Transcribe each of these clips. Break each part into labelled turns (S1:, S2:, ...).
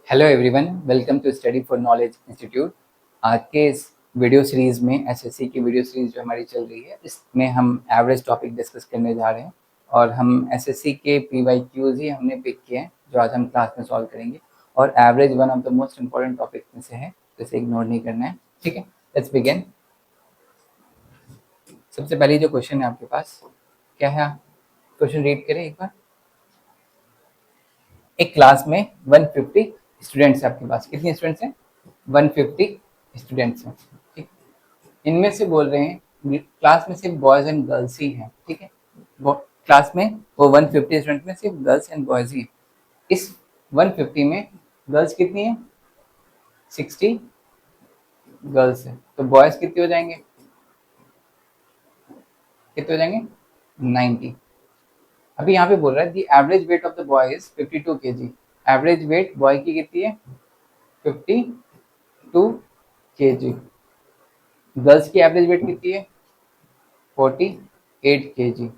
S1: Hello everyone, welcome to study for knowledge institute. आज के इस वीडियो सीरीज़ में एसएससी की वीडियो सीरीज़ जो हमारी चल रही है, इसमें हम एवरेज टॉपिक डिस्कस करने जा रहे हैं और हम एसएससी के पीवाईक्यूज ही हमने पिक किए हैं जो आज हम क्लास में सॉल्व करेंगे। और average one of the most important topic में से है, तो इसे इग्नोर नहीं करना है। ठीक है, लेट्स बिगिन। सबसे पहले जो क्वेश्चन है आपके पास, क्या है? क्वेश्चन रीड करें एक बार। एक क्लास में 150 स्टूडेंट्स है आपके पास। कितने स्टूडेंट्स हैं? 150 स्टूडेंट्स हैं। ठीक, इनमें से बोल रहे हैं क्लास में सिर्फ बॉयज एंड गर्ल्स ही हैं। ठीक है, वो क्लास में वो 150 स्टूडेंट में सिर्फ गर्ल्स एंड बॉयज ही हैं। इस 150 में गर्ल्स कितनी है? 60 गर्ल्स है, तो बॉयज कितने हो जाएंगे? कितने हो जाएंगे? 90। अभी यहाँ पे बोल रहा है the average weight of the boy is 52 kg। Average weight boy की कितनी है? 52 kg। गर्ल्स की एवरेज वेट कितनी है? 48 kg।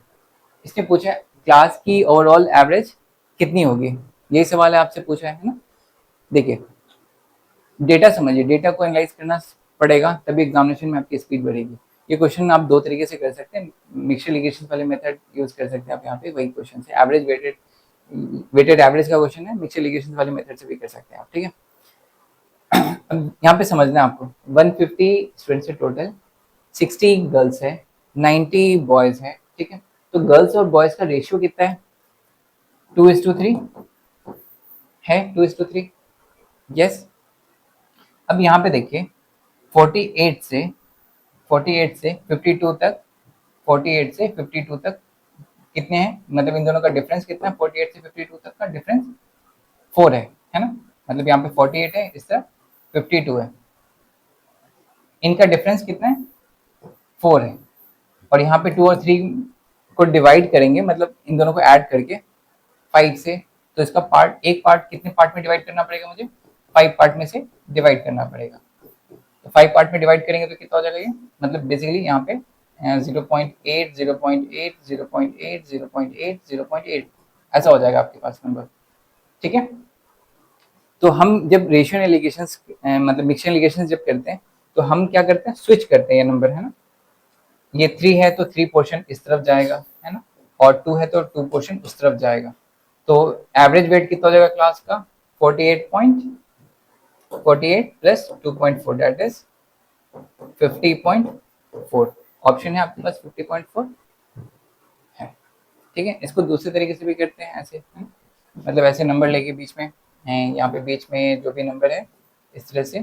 S1: इसने पूछा है क्लास की ओवरऑल एवरेज कितनी होगी, यही सवाल है आपसे पूछा है ना। देखिए, डेटा समझिए, डेटा को एनालाइज करना पड़ेगा, तभी एग्जामिनेशन में आपकी स्पीड बढ़ेगी। ये क्वेश्चन आप दो तरीके से कर सकते हैं। मिक्सचर लिगेशन वाले मेथड यूज कर सकते हैं आप। यहाँ पे वही क्वेश्चन है, एवरेज वेटेड एवरेज का क्वेश्चन है। मिक्सचर लिगेशन वाले मेथड से भी कर सकते हैं आप। ठीक है, अब यहाँ पे समझना है आपको, 150 स्टूडेंट्स है टोटल, 60 गर्ल्स है, 90 बॉयज है। ठीक है, तो गर्ल्स और बॉयज का रेशियो कितना है? 2:3 है। 2:3, यस। अब यहाँ पे देखिए, 48 से 48 से 52 तक, 48 से 52 तक कितने हैं? मतलब इन दोनों का डिफरेंस कितना है? 48 से 52 तक का डिफरेंस 4 है ना। मतलब यहाँ पे 48 है, इस तरफ 52 है, इनका डिफरेंस कितना है? 4 है। और यहाँ पे 2 और 3 को डिवाइड करेंगे, मतलब इन दोनों को ऐड करके 5 से, तो इसका पार्ट, एक पार्ट कितने पार्ट में डिवाइड करना पड़ेगा मुझे? 5 पार्ट में से डिवाइड करना पड़ेगा। तो 5 पार्ट में डिवाइड करेंगे तो कितना हो जाएगा ये? मतलब बेसिकली यहाँ पे 0.8 0.8 0.8 0.8 0.8 ऐसा हो जाएगा आपके पास नंबर। ठीक है, तो हम जब रेशियो एलिगेशंस मतलब मिक्सचर एलिगेशंस जब करते हैं, तो हम क्या करते हैं? स्विच करते हैं ये नंबर, है ना। ये 3 है तो 3 पोर्शन इस तरफ जाएगा, है ना, और 2 है तो 2 पोर्शन उस तरफ जाएगा। तो एवरेज वेट कितना हो जाएगा क्लास का? 48 प्लस 2.4 दैट इज 50.4। ऑप्शन है आपके पास 50.4 है। ठीक है, इसको दूसरे तरीके से भी करते हैं, ऐसे है? मतलब ऐसे नंबर लेके बीच में हैं, यहाँ पे बीच में जो भी नंबर है इस तरह से।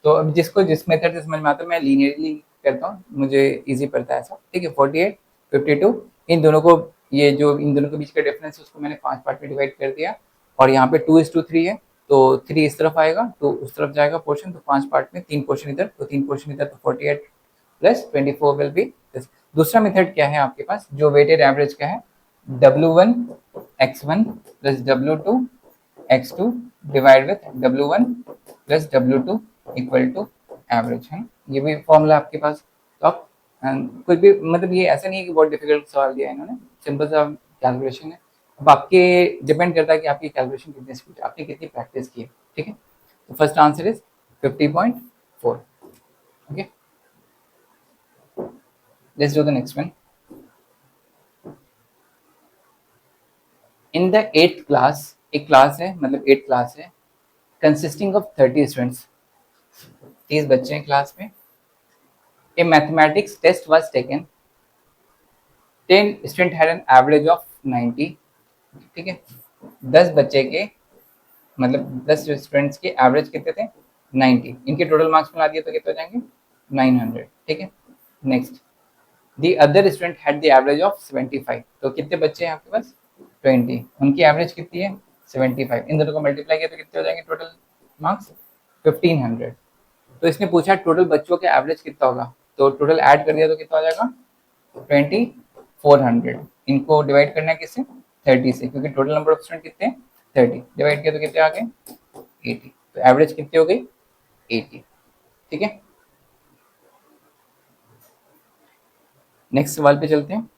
S1: तो अब जिसको जिस मेथड से समझ में आता है, मैं लीनियरली करता हूँ, मुझे इजी पड़ता है ऐसा। ठीक है, 48 52, इन दोनों को, ये जो इन दोनों के बीच का डिफरेंस है उसको मैंने 5 पार्ट में डिवाइड कर दिया। और यहाँ पे 2:3 है, तो 3 इस तरफ आएगा, 2 उस तरफ जाएगा पोर्शन, तो 5 पार्ट में 3 पोर्शन इधर, तो 3 पोर्शन इधर, तो 48 प्लस 24 विल बी दिस। दूसरा मेथड क्या है आपके पास जो वेटेड एवरेज का है? W1 x1 plus W2 x2 divide with W1 plus W2 equal to average, है। ये भी फॉर्मूला आपके पास। तो आप कुछ भी, मतलब ये ऐसा नहीं है कि बहुत डिफिकल्ट सवाल दिया है इन्होंने, सिंपल सा कैलकुलेशन है। अब आपके डिपेंड करता है कि आपकी कैलकुलेशन कितनी स्पीड, आपने कितनी प्रैक्टिस की है। ठीक है, तो first answer is 50.4। Okay, let's do the next one. In the 8th class, एक क्लास है, मतलब 8th क्लास है, कंसिस्टिंग ऑफ 30 स्टूडेंट्स, 30 बच्चे हैं क्लास में। A mathematics test was taken, 10 student had an average of 90। ठीक है, 10 बच्चे के, मतलब 10 स्टूडेंट्स के एवरेज कितने थे? 90। इनके टोटल मार्क्स मिला दिए तो कितने हो जाएंगे? 900। ठीक है, next, the other student had the average of 75। तो कितने बच्चे हैं आपके पास? 20, उनकी एवरेज कितनी है? 75। इन दोनों को मल्टीप्लाई किया तो कितने हो जाएंगे टोटल मार्क्स? 1500। तो इसने पूछा टोटल बच्चों का एवरेज कितना होगा, तो टोटल ऐड कर दिया तो कितना हो जाएगा? 2400। इनको डिवाइड करना है किससे? 30 से, क्योंकि टोटल नंबर ऑफ स्टूडेंट कितने हैं? 30, डिवाइड किया तो कितने आ गए? 80। तो एवरेज कितनी हो गई? 80। ठीक है, नेक्स्ट सवाल पे चलते हैं।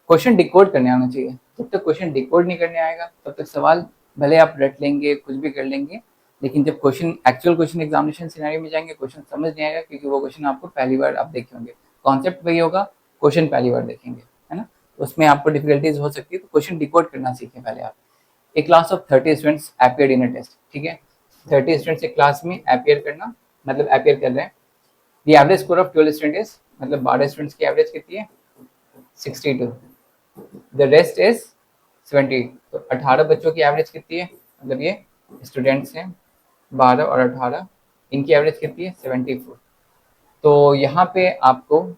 S1: क्वेश्चन डिकोड करने आना चाहिए। जब तक क्वेश्चन डिकोड नहीं करने आएगा तब तक सवाल भले आप रट लेंगे, कुछ भी कर लेंगे, लेकिन जब question actual question examination scenario में जाएंगे क्वेश्चन समझ नहीं आएगा, क्योंकि वो क्वेश्चन आपको पहली बार आप देखे होंगे, कॉन्सेप्ट वही होगा, क्वेश्चन पहली बार देखेंगे, है ना। उसमें आपको डिफिकल्टीज हो सकती है, तो क्वेश्चन डिकोड करना सीखें पहले आप। A class of 30 students appeared in a test, ठीक है, 30 स्टूडेंट्स एक क्लास में अपीयर करना, मतलब अपीयर कर रहे हैं। The average score of 12 student is, मतलब 12 स्टूडेंट्स की एवरेज कितनी है, 62, द रेस्ट इज 70, तो 18 बच्चों की एवरेज कितनी है, मतलब ये स्टूडेंट्स हैं 12 और 18, इनकी एवरेज कितनी है 74। तो यहाँ पे आपको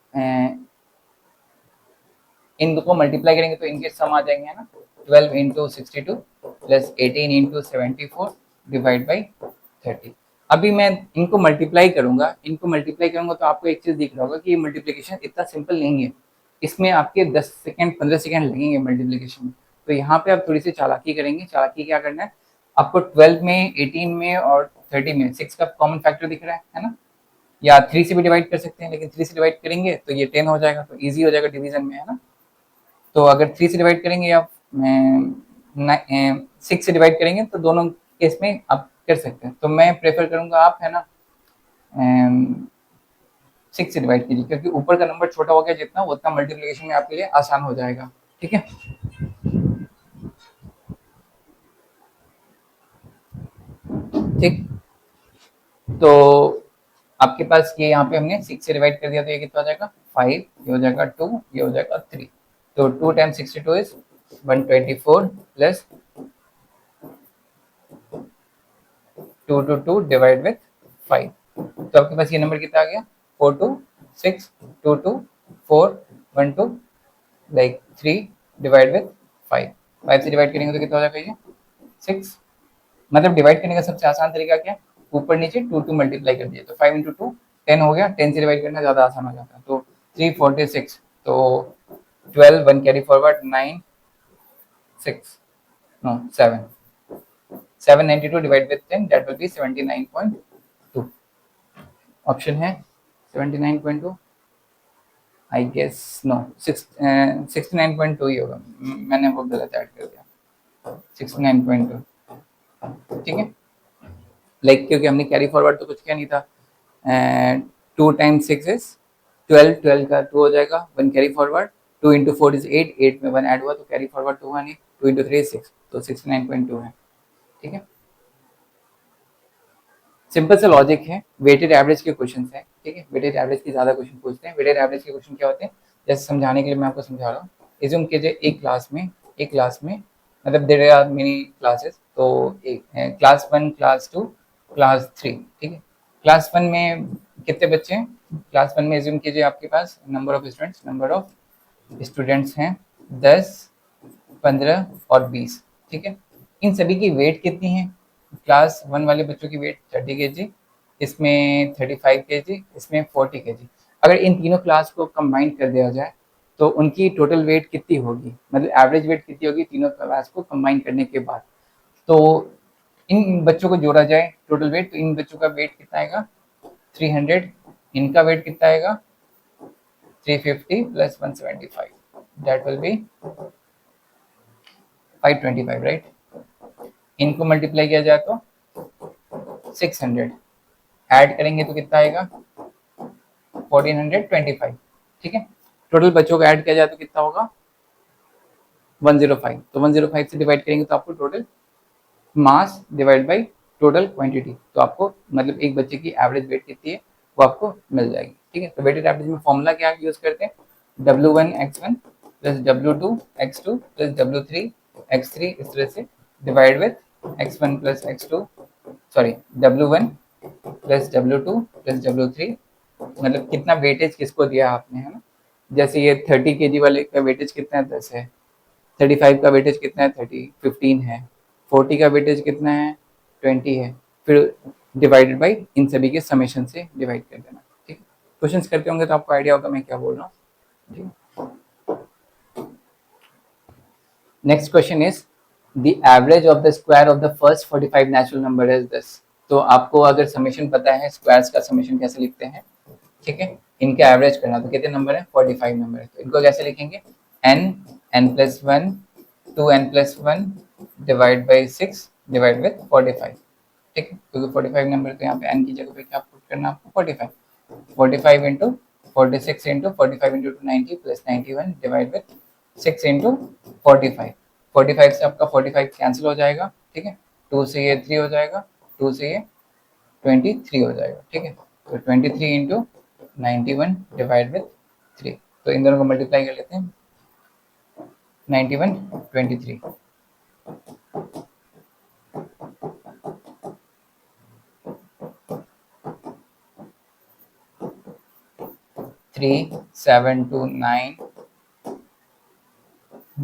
S1: इन दो को मल्टीप्लाई करेंगे तो इनके सम आ जाएंगे, है ना, 12 into 62 plus 18 into 74 divide by 30। अभी मैं इनको मल्टीप्लाई करूंगा तो आपको एक चीज दिख रहा होगा कि ये मल्टीप्लिकेशन इतना सिंपल नहीं है, इसमें आपके 10 सेकेंड 15 सेकेंड लगेंगे मल्टीप्लिकेशन में। तो यहाँ पे आप थोड़ी सी चालाकी करेंगे। चालाकी क्या करना है आपको, 12 में, 18 में और 30 में 6 का कॉमन फैक्टर दिख रहा है ना, या 3 से भी डिवाइड कर सकते हैं, लेकिन 3 से डिवाइड करेंगे तो ये 10 हो जाएगा, तो ईजी हो जाएगा डिवीजन में, है ना। तो अगर 3 से डिवाइड करेंगे या 6 से डिवाइड करेंगे तो दोनों केस में आप कर सकते हैं। तो मैं प्रेफर करूंगा आप, है ना, 6 से डिवाइड कीजिए, क्योंकि ऊपर का नंबर छोटा हो गया जितना, उतना मल्टीप्लिकेशन में आपके लिए आसान हो जाएगा, ठीक है। ठीक, तो आपके पास ये यहाँ पे हमने 6 से डिवाइड कर दिया, तो ये कितना हो जाएगा 5, ये हो जाएगा 2, ये हो जाएगा 3। तो 2 times 62 is 124 plus 2 to 2 divide with 5। तो आपके पास ये नंबर कितना आ गया 42622412 लाइक 3 डिवाइड विथ 5। 5 से डिवाइड करेंगे तो कितना हो जाएगा ये 6। मतलब डिवाइड करने का सबसे आसान तरीका क्या है, ऊपर नीचे 2 मल्टीप्लाई कर दिए, तो 5 इंटू 2 10 हो गया, 10 से डिवाइड करना ज़्यादा आसान हो जाता है। तो 346, तो 12 1 carry forward 9 6 no 7 792 divide with 10 that will be 79.2। Option है 79.2, आई गेस नो 69.2 ही होगा, मैंने वो गलत ऐड कर दिया 69.2, ठीक है। लाइक क्योंकि हमने कैरी फॉरवर्ड तो कुछ किया नहीं था, 2 टाइम्स 6 इज 12, 12 का 2 हो जाएगा, 1 कैरी फॉरवर्ड, 2 इंटू 4 इज 8, 8 में 1 ऐड हुआ तो कैरी फॉरवर्ड तो हुआ नहीं, 2 इंटू 3 इज 6, तो 69.2 है, ठीक है। सिंपल सा लॉजिक है, वेटेड एवरेज के क्वेश्चन है, ठीक है। वेटेड एवरेज की ज्यादा क्वेश्चन पूछते हैं। वेटेड एवरेज के क्वेश्चन क्या होते हैं, जैसे समझाने के लिए मैं आपको समझा रहा हूँ। एज्यूम कीजिए एक क्लास में मतलब देयर आर मेनी क्लासेस, तो एक क्लास 1, क्लास 2, क्लास 3, ठीक है। क्लास 1 में कितने बच्चे हैं, क्लास 1 में एज्यूम कीजिए आपके पास नंबर ऑफ स्टूडेंट्स हैं 10, 15 और 20, ठीक है। इन सभी की वेट कितनी है, क्लास 1 वाले बच्चों की वेट 30 kg, इसमें 35 kg, इसमें 40 kg। अगर इन तीनों क्लास को कंबाइन कर दिया जाए तो उनकी टोटल वेट कितनी होगी, मतलब एवरेज वेट कितनी होगी तीनों क्लास को कंबाइन करने के बाद। तो इन बच्चों को जोड़ा जाए टोटल वेट, तो इन बच्चों का वेट कितना आएगा 300, इनका वेट कितना आएगा 350 plus 175, that will B 525, right. इनको मल्टीप्लाई किया जाए तो 600, ऐड करेंगे तो कितना आएगा 1425, ठीक है। टोटल बच्चों को ऐड किया जाए तो कितना होगा 105, तो 105 से डिवाइड करेंगे तो आपको total mass divide by total quantity, तो आपको मतलब एक बच्चे की एवरेज वेट कितनी है वो आपको मिल जाएगी, ठीक है। तो वेटेड एवरेज में फॉर्मूला क्या यूज करते हैं, W1 x1 plus W2 x2 plus W3 x3, इस तरह से divide with x1 plus x2, sorry W1 plus W2 plus W3, मतलब कितना वेटेज किसको दिया आपने, है ना। जैसे ये 30 kg वाले का वेटेज कितना है 10 है, 35 का वेटेज कितना है 15 है, 40 का वेटेज कितना है 20 है, फिर डिवाइडेड बाई इन सभी के समेशन से डिवाइड कर देना, ठीक है। क्वेश्चंस करते होंगे तो आपको आइडिया होगा मैं क्या बोल रहा हूँ, ठीक है। Next question is the average of the square of the first 45 natural number is this. तो आपको अगर समेशन पता है स्क्वायर्स का समेशन कैसे लिखते हैं, ठीक है, इनका एवरेज करना, तो कितने नंबर है 45 नंबर है, तो इनको कैसे लिखेंगे n n+1 2n+1 divide by 6 divide with 45, ठीक है, क्योंकि 45 नंबर तो यहाँ पे n की जगह पे क्या पुट करना है आपको 45, 45 into 46 into 45 into 90 plus 91 divide with 6 into 45, 45 से आपका 45 कैंसिल हो जाएगा, ठीक है, 2 से ये 3 हो जाएगा, 2 से ये 23 हो जाएगा, ठीक है, तो 23 इंटू 91 डिवाइड विथ 3, तो इन दोनों को मल्टीप्लाई कर लेते हैं, 91 23, 3729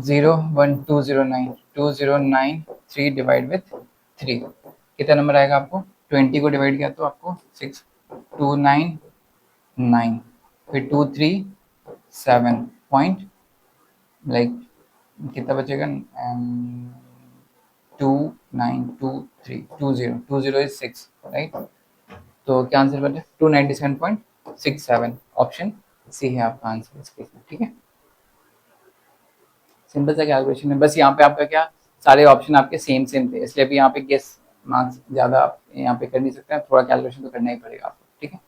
S1: 01209 डिवाइड विथ 3, कितना नंबर आएगा आपको, 20 को डिवाइड किया तो आपको 6299, फिर 237 पॉइंट लाइक कितना बचेगा, 2923 इज 6, राइट, तो क्या आंसर बचा 297.67, ऑप्शन सी है आपका आंसर इस केस में, ठीक है, सिंपल सा कैलकुलेशन है, बस यहाँ पे आपका क्या सारे ऑप्शन आपके सेम सेम थे, इसलिए भी यहाँ पे गेस मार्क्स ज़्यादा आप यहाँ पे कर नहीं सकते हैं, थोड़ा कैलकुलेशन तो करना ही पड़ेगा आपको, ठीक है,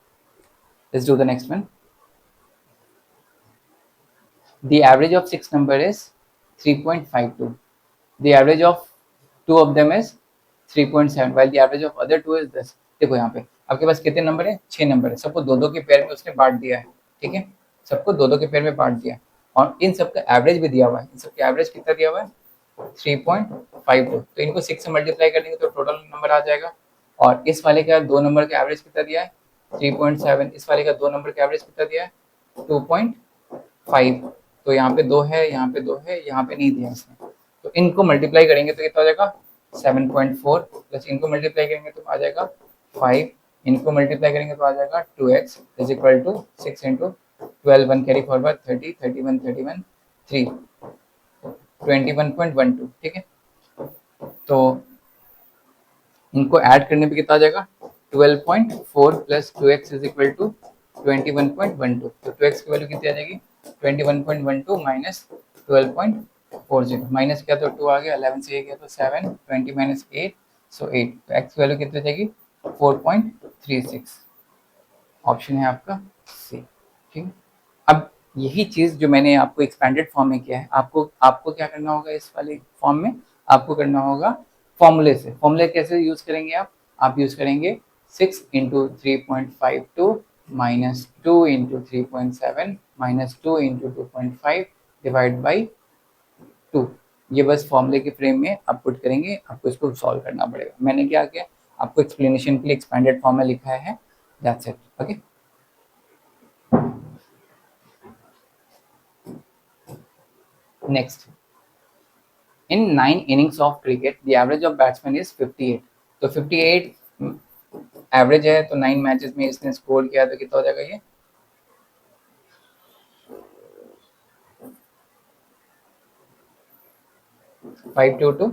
S1: let's do the next one. The average of 6 number is 3.52. The average of 2 of them is 3.7 while the average of other 2 is 10. देखो यहाँ पे आपके पास कितने नंबर है, 6 नंबर है, सबको दो दो के पेयर में उसने बांट दिया है, ठीक है, सबको दो दो के पेयर में बांट दिया है और इन सबका एवरेज भी दिया हुआ है, इन सबका एवरेज कितना दिया हुआ है 3.52, तो इनको 6 से मल्टीप्लाई कर देंगे तो टोटल नंबर आ जाएगा, और इस वाले का 2 नंबर का एवरेज कितना दिया है 3.7, इस वाले का 2 नंबर का एवरेज कितना दिया है 2.5, तो यहाँ पे 2 है, यहाँ पे 2 है, यहाँ पे नहीं दिया इसने, तो इनको मल्टीप्लाई करेंगे तो कितना हो जाएगा 7.4 प्लस इनको मल्टीप्लाई करेंगे तो आ जाएगा 5, इनको मल्टीप्लाई करेंगे तो आ जाएगा 2x is equal to 6 into 12 1 carry forward 30 31 31 3 21.12, ठीक है, तो इनको ऐड करने पे कितना आ जाएगा 12.4 plus 2x is equal to 21.12, तो 2x की वैल्यू कितनी आ जाएगी 21.12 माइनस 12.40, माइनस किया तो 2 आ गया, 11 से 1 गया तो 7, 20 माइनस 8 सो 8, तो x की वैल्यू कितनी आ जाएगी 4.36, ऑप्शन है आपका सी, ठीक है, अब यही चीज जो मैंने आपको एक्सपेंडेड फॉर्म में किया है, आपको आपको क्या करना होगा इस वाले फॉर्म में, आपको करना होगा फॉर्मूले से, फॉर्मूले कैसे यूज करेंगे आप यूज करेंगे 6 into 3.52 minus 2 into 3.7 minus 2 into 2.5 divide by 2, ये बस फॉर्मूले के फ्रेम में आप पुट करेंगे, आपको इसको सॉल्व करना पड़ेगा, मैंने क्या किया आपको एक्सप्लेनेशन के लिए एक्सपेंडेड फॉर्म में लिखा है, that's it, okay. Next, in 9 innings of cricket the average of batsman is 58, तो 58 एवरेज है, तो 9 मैचेस में इसने स्कोर किया तो कितना हो जाएगा ये 522,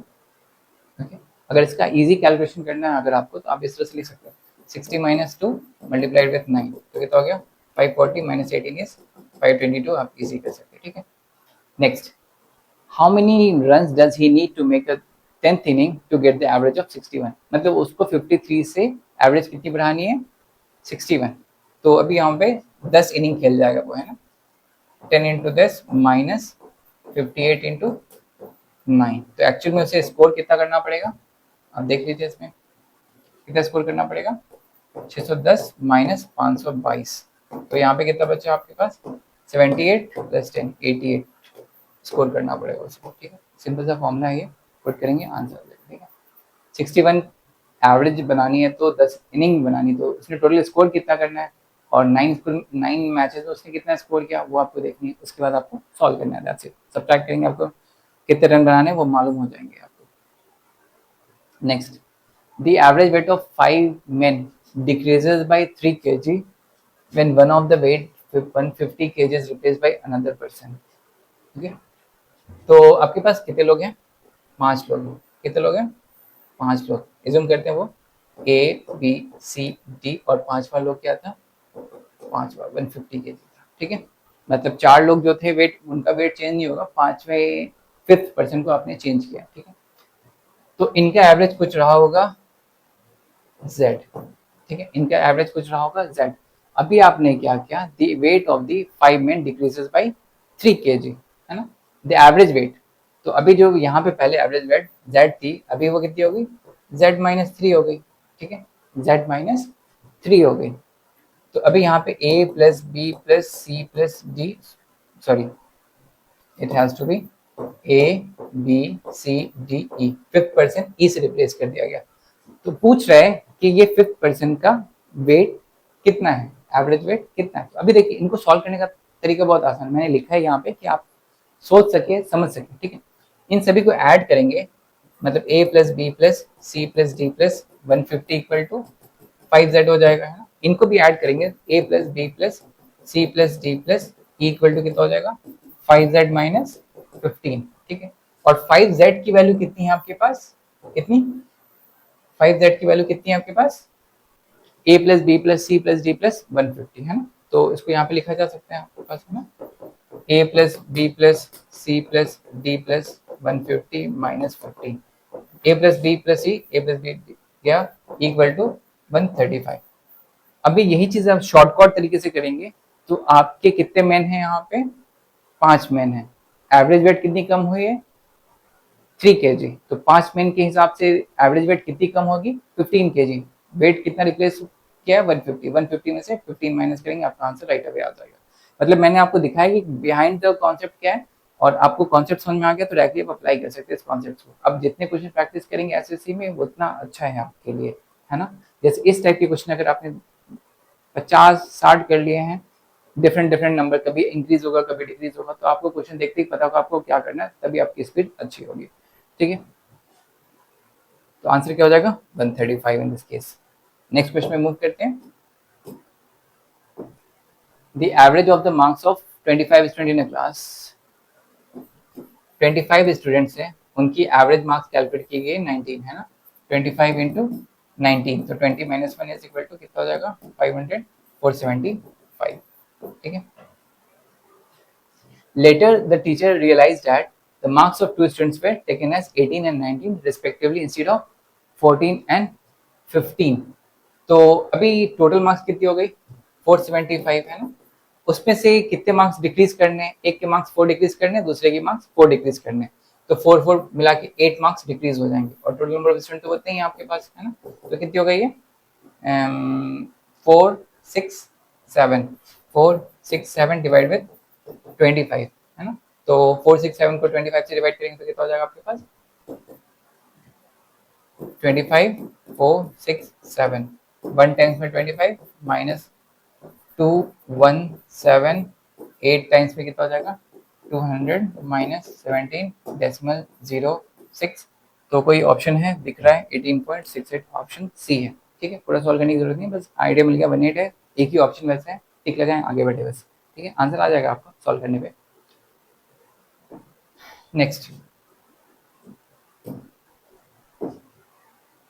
S1: ओके, अगर इसका इजी कैलकुलेशन करना है अगर आपको तो आप इस तरह से लिख सकते हो 60 माइनस 2 मल्टीप्लाइड विथ 9, तो कितना हो गया 540 माइनस 18 इज 522, आप इजी कर सकते हैं, ठीक है। Next, how many runs does he need to make a 10th inning to get the average of 61, मतलब उसको 53 से एवरेज कितनी बढ़ानी है 61, तो अभी यहाँ पे 10 इनिंग खेल जाएगा वो, है ना, 10 इंटू 10 माइनस 58 इंटू 9, तो एक्चुअल में उसे स्कोर कितना करना पड़ेगा, आप देख लीजिए इसमें कितना स्कोर करना पड़ेगा 610 माइनस 522, तो यहाँ पे कितना बचा आपके पास 78 प्लस 10 88 स्कोर करना पड़ेगा उसको, ठीक है, सिंपल सा फॉर्मूला है ये, पुट करेंगे आंसर, ठीक है, 61 एवरेज बनानी है तो 10 इनिंग बनानी, तो उसने टोटल स्कोर कितना करना है, और 9 मैचेस में उसने कितना स्कोर किया वो आपको देखनी है, उसके बाद आपको सॉल्व करना है, दैट्स इट, सब्ट्रैक्ट करेंगे, आपको कितने रन बनाने हैं वो मालूम हो जाएंगे आपको। Next, the average weight of 5 men decreases by 3 kg when one of the weight 150 kg is replaced by another person, ठीक है, तो आपके पास कितने लोग हैं 5 लोग, कितने लोग हैं 5 लोग, एज्यूम करते हैं वो ए बी सी डी और 5वां लोग क्या था 5वां 150 kg था, ठीक है, मतलब 4 लोग जो थे वेट उनका वेट चेंज नहीं होगा, 5वें 5th पर्सन को आपने चेंज किया, ठीक है। तो इनका एवरेज कुछ रहा होगा z, ठीक है, इनका एवरेज कुछ रहा होगा z। अभी आपने क्या किया, the weight of the 5 main decreases by 3 kg, है ना, द एवरेज वेट। तो अभी जो यहाँ पे पहले एवरेज वेट z थी, अभी वो कितनी हो गई, z माइनस 3 हो गई, ठीक है, z माइनस 3 हो गई। तो अभी यहाँ पे a plus B plus C plus D, sorry it has to be a b c d e, 5th person e से रिप्लेस कर दिया गया। तो पूछ रहा है कि ये 5th पर्सन का वेट कितना है, एवरेज वेट कितना है। तो अभी देखिए इनको सॉल्व करने का तरीका बहुत आसान है, मैंने लिखा है यहाँ पे कि आप सोच सके समझ सके, ठीक है। इन सभी को ऐड करेंगे, मतलब a plus B plus C plus D plus 150 equal to 5z हो जाएगा, है ना। इनको भी ऐड करेंगे, a plus B plus C plus D plus E equal to कितना हो जाएगा, 5z माइनस 15, ठीक है। और 5z की वैल्यू कितनी है आपके पास, कितनी, 5z की वैल्यू कितनी है आपके पास, a plus B plus C plus D plus 150, है ना। तो इसको यहाँ पे लिखा जा सकता है आपके पास, है ना, a plus B plus C plus D plus 150 minus 15, a plus B plus सी a प्लस बी क्या इक्वल टू 135। अभी यही चीज आप शॉर्टकट तरीके से करेंगे तो आपके कितने मैन हैं यहाँ पे, 5 मैन है। एवरेज वेट कितनी कम हुई है, 3 kg। तो 5 मैन के हिसाब से एवरेज वेट कितनी कम होगी, 15 kg। वेट कितना रिप्लेस किया है, 150। 150 में से 15 माइनस करेंगे, आपका आंसर राइट अवे आ जाएगा। मतलब मैंने आपको दिखाया कि बिहाइंड द कॉन्सेप्ट क्या है, और आपको कॉन्सेप्ट समझ में आ गया तो डायरेक्टली आप अप्लाई कर सकते हैं इस कॉन्सेप्ट को। अब जितने क्वेश्चन प्रैक्टिस करेंगे एसएससी में उतना अच्छा है आपके लिए, है ना। जैसे इस टाइप के क्वेश्चन अगर आपने 50-60 कर लिए हैं, डिफरेंट डिफरेंट नंबर, कभी इंक्रीज होगा कभी डिक्रीज होगा, तो आपको क्वेश्चन देखते ही पता होगा आपको क्या करना है, तभी आपकी स्पीड अच्छी होगी, ठीक है। तो आंसर क्या हो जाएगा, 135 in this case. Next question में मूव करते हैं। The average of the marks of 25 student in a class, 25 students हैं, उनकी एवरेज मार्क्स कैलकुलेट की गई 19, है ना। 25 इंटू 19, तो 20 माइनस 1 इज इक्वल टू कितना हो जाएगा, 500 475, ठीक है। Later, the teacher realized that the marks of 2 students were taken as 18 and 19 respectively instead of 14 and 15. तो अभी टोटल मार्क्स कितनी हो गई, 475, है ना। उसमें से कितने मार्क्स डिक्रीज करने, एक के मार्क्स 4 डिक्रीज करने, दूसरे के मार्क्स 4 डिक्रीज करने। तो 4 मिला के 8 मार्क्स डिक्रीज हो जाएंगे, और टोटल नंबर ऑफ स्टूडेंट तो उतने ही आपके पास, है ना। तो कितनी हो गई है, 467 डिवाइड विद 25, है ना। तो 467 को 25 से डिवाइड करेंगे तो कितना हो जाएगा आपके पास, 25 467, 1 टाइम्स में 25 माइनस 217, 8 टाइम्स में कितना हो जाएगा, 200 माइनस 17.06। तो कोई ऑप्शन है दिख रहा है 18.68, ऑप्शन सी है, ठीक है। पूरा सॉल्व करने की जरूरत नहीं, बस आइडिया मिल गया, 18 है, एक ही ऑप्शन वैसे है, टिक लगाएं आगे बढ़े बस, ठीक है। आंसर आ जाएगा आपको सॉल्व करने पे। Next,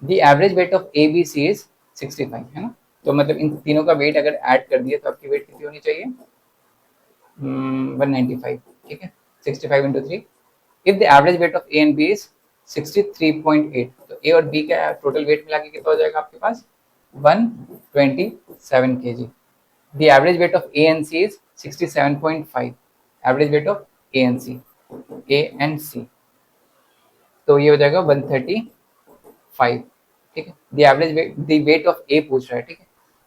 S1: the average weight of A B C is 65, है ना। तो मतलब इन तीनों का वेट अगर ऐड कर दिए तो आपकी वेट कितनी होनी चाहिए, 195, ठीक है। 65 into 3, if the average weight of A and B is 63.8, तो ए और बी का टोटल वेट मिला के कितना हो जाएगा आपके पास, 127 kg। The average weight of A and C is 67.5, average weight of A and C, A and C, तो ये हो जाएगा 135, ठीक है। The average weight, the weight of A पूछ रहा है, ठीक है।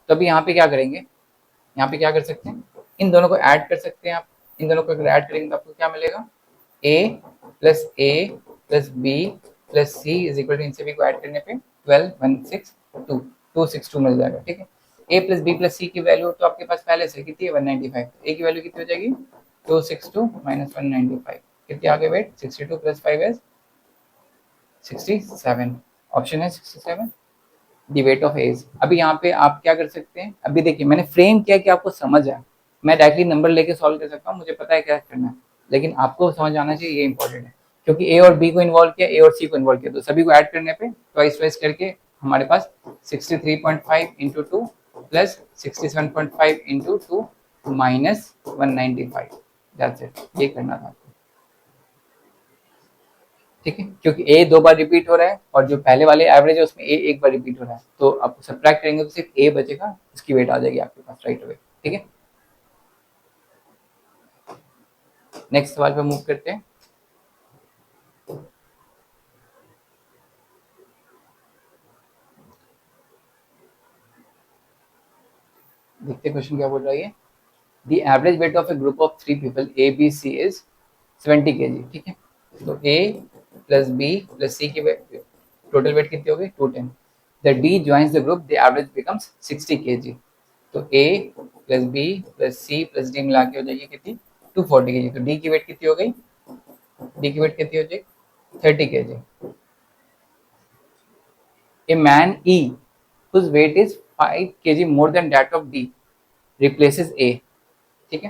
S1: तो अभी यहाँ पे क्या करेंगे, यहाँ पे क्या कर सकते हैं, इन दोनों को ऐड कर सकते हैं आप। इन दोनों को अगर ऐड करेंगे तो आपको क्या मिलेगा, a plus B plus C is equal to, इन सभी को ऐड करने पे 262 मिल जाएगा, ठीक है। a plus B plus C की वैल्यू तो आपके पास पहले से कितनी है, 195। a की वैल्यू कितनी हो जाएगी, 262 माइनस 195, कितनी आगे वेट, 62 प्लस 5 है 67, ऑप्शन है 67, द वेट ऑफ एज। अभी यहाँ पे आप क्या कर सकते हैं, अभी देखिए मैंने फ्रेम किया कि आपको समझ आए, मैं डायरेक्टली नंबर लेके सॉल्व कर सकता हूँ, मुझे पता है क्या करना है, लेकिन आपको समझ आना चाहिए, ये इंपॉर्टेंट है। क्योंकि ए और बी को इन्वॉल्व किया, ए और सी को इन्वॉल्व किया, तो सभी को ऐड करने पे ट्वाइस करके हमारे पास 63.5 into 2 plus 67.5 into 2 minus 195, that's it, ये करना था आपको। ठीक है, क्योंकि ए 2 बार रिपीट हो रहा है और जो पहले वाले एवरेज है उसमें ए 1 बार रिपीट हो रहा है, तो आप सब्ट्रैक्ट करेंगे तो सिर्फ ए बचेगा, उसकी वेट आ जाएगी आपके पास राइट अवे। ठीक है, नेक्स्ट सवाल पे मूव करते हैं। देखते क्वेश्चन क्या बोल रहा है। The average weight of a group of 3 people A B C is 70 kg। ठीक है, तो A plus B plus C की वेट, टोटल वेट कितनी हो गई 210। The D joins the group, the average becomes 60 kg। तो A plus B plus C plus D मिला के हो जाएगी कितनी 240 kg। तो डी की वेट कितनी हो गई, डी की वेट कितनी हो जाएगी 30 kg। A man E whose weight is 5 kg more than that of D replaces A। ठीक है,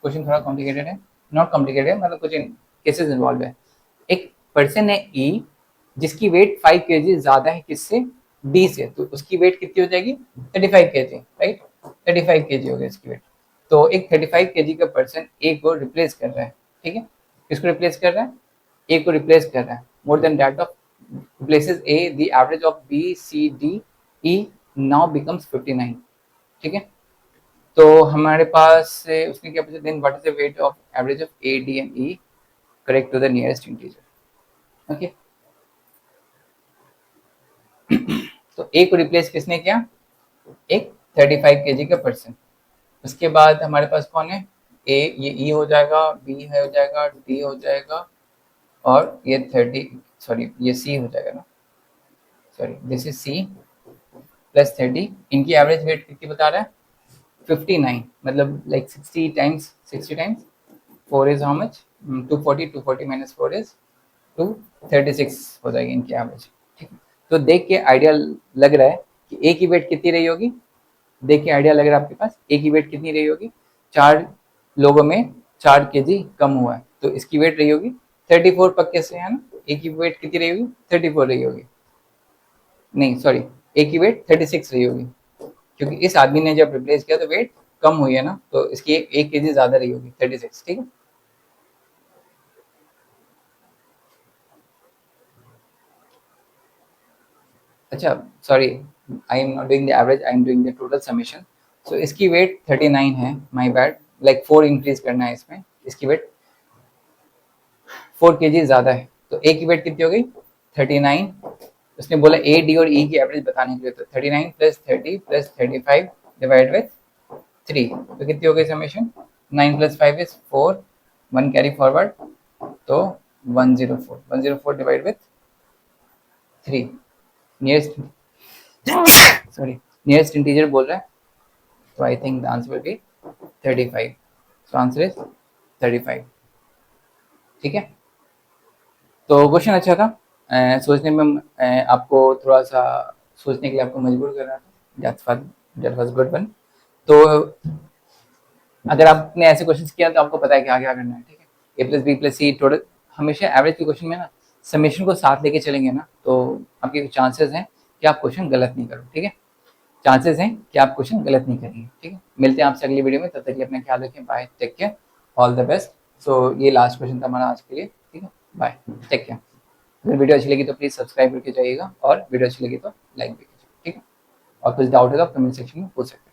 S1: क्वेश्चन थोड़ा कॉम्प्लिकेटेड है, नॉट कॉम्प्लिकेटेड है, मतलब कुछ केसेस इन्वॉल्व है। एक पर्सन है E जिसकी वेट 5 kg ज्यादा है किससे, D से, तो उसकी वेट कितनी हो जाएगी 35 kg, राइट, 35 kg हो गई इसकी वेट। तो एक 35 kg का पर्सन A को रिप्लेस कर रहा है। ठीक है, किसको रिप्लेस कर रहा है, A को रिप्लेस कर रहा है, more than that of replaces A, the average of B, C, D, E now becomes 59। ठीक है, तो हमारे पास उसने क्या पूछा, then what is the weight of average of A, D and E correct to the nearest integer. Okay, तो A को replace किसने किया, एक 35 kg का पर्सन। उसके बाद हमारे पास कौन है, A, ये E हो जाएगा, B है हो जाएगा, D हो जाएगा, और ये 30, सॉरी ये C हो जाएगा ना, sorry this is C plus 30। इनकी एवरेज वेट कितनी बता रहा है 59, मतलब like 60 times, 60 times 4 is how much 240, 240 minus 4 is 236 हो जाएगी इनकी एवरेज। ठीक है, तो देख के आइडिया लग रहा है कि ए की वेट कितनी रही होगी, देख के आइडिया लग रहा है आपके पास ए की वेट कितनी रही होगी, 4 लोगों में 4 kg कम हुआ है, तो इसकी वेट रही होगी 34 पक्के से, है ना। ए की वेट कितनी रही होगी 34 रही होगी, नहीं सॉरी, ए की वेट 36 रही होगी, क्योंकि इस आदमी ने जब रिप्लेस किया तो वेट कम हुई है ना, तो इसकी 1 kg ज्यादा रही होगी 36। ठीक है, अच्छा sorry, I am not doing the average, I am doing the total summation. So इसकी वेट 39 है, माय बैड, लाइक 4 इंक्रीज करना है इसमें, इसकी वेट 4 kg ज्यादा है, तो ए की वेट कितनी हो गई 39। उसने बोला ए, डी और ई की एवरेज बताने के लिए, तो 39 प्लस 30 प्लस 35 डिवाइड विथ 3, तो कितनी हो गई summation, 9 plus 5 is 4, 1 carry forward, तो 104, 104 divide with 3, nearest, sorry nearest integer बोल रहा है, तो I think the answer will be 35। So answer is 35। ठीक है, तो क्वेश्चन अच्छा था, सोचने में आपको थोड़ा सा सोचने के लिए आपको मजबूर कर रहा था, दैट वाज गुड वन। तो अगर आपने ऐसे क्वेश्चन किया तो आपको पता है क्या क्या करना है। ठीक है, ए प्लस बी प्लस सी टोटल, हमेशा एवरेज के क्वेश्चन में ना समेशन को साथ लेके चलेंगे ना, तो आपके चांसेस हैं कि आप क्वेश्चन गलत नहीं करो। ठीक है, चांसेस हैं कि आप क्वेश्चन गलत नहीं करेंगे। ठीक है, मिलते हैं आपसे अगली वीडियो में, तब तक के लिए अपना ख्याल रखें, bye, take care, all the best. So ये लास्ट क्वेश्चन था हमारा आज के लिए। ठीक है, बाय, टेक केयर। अगर वीडियो अच्छी लगी तो प्लीज़ सब्सक्राइब करके जाइएगा, और वीडियो अच्छी लगी तो लाइक भी कीजिए। ठीक है, और कुछ डाउट है तो आप कमेंट सेक्शन में पूछ सकते हैं।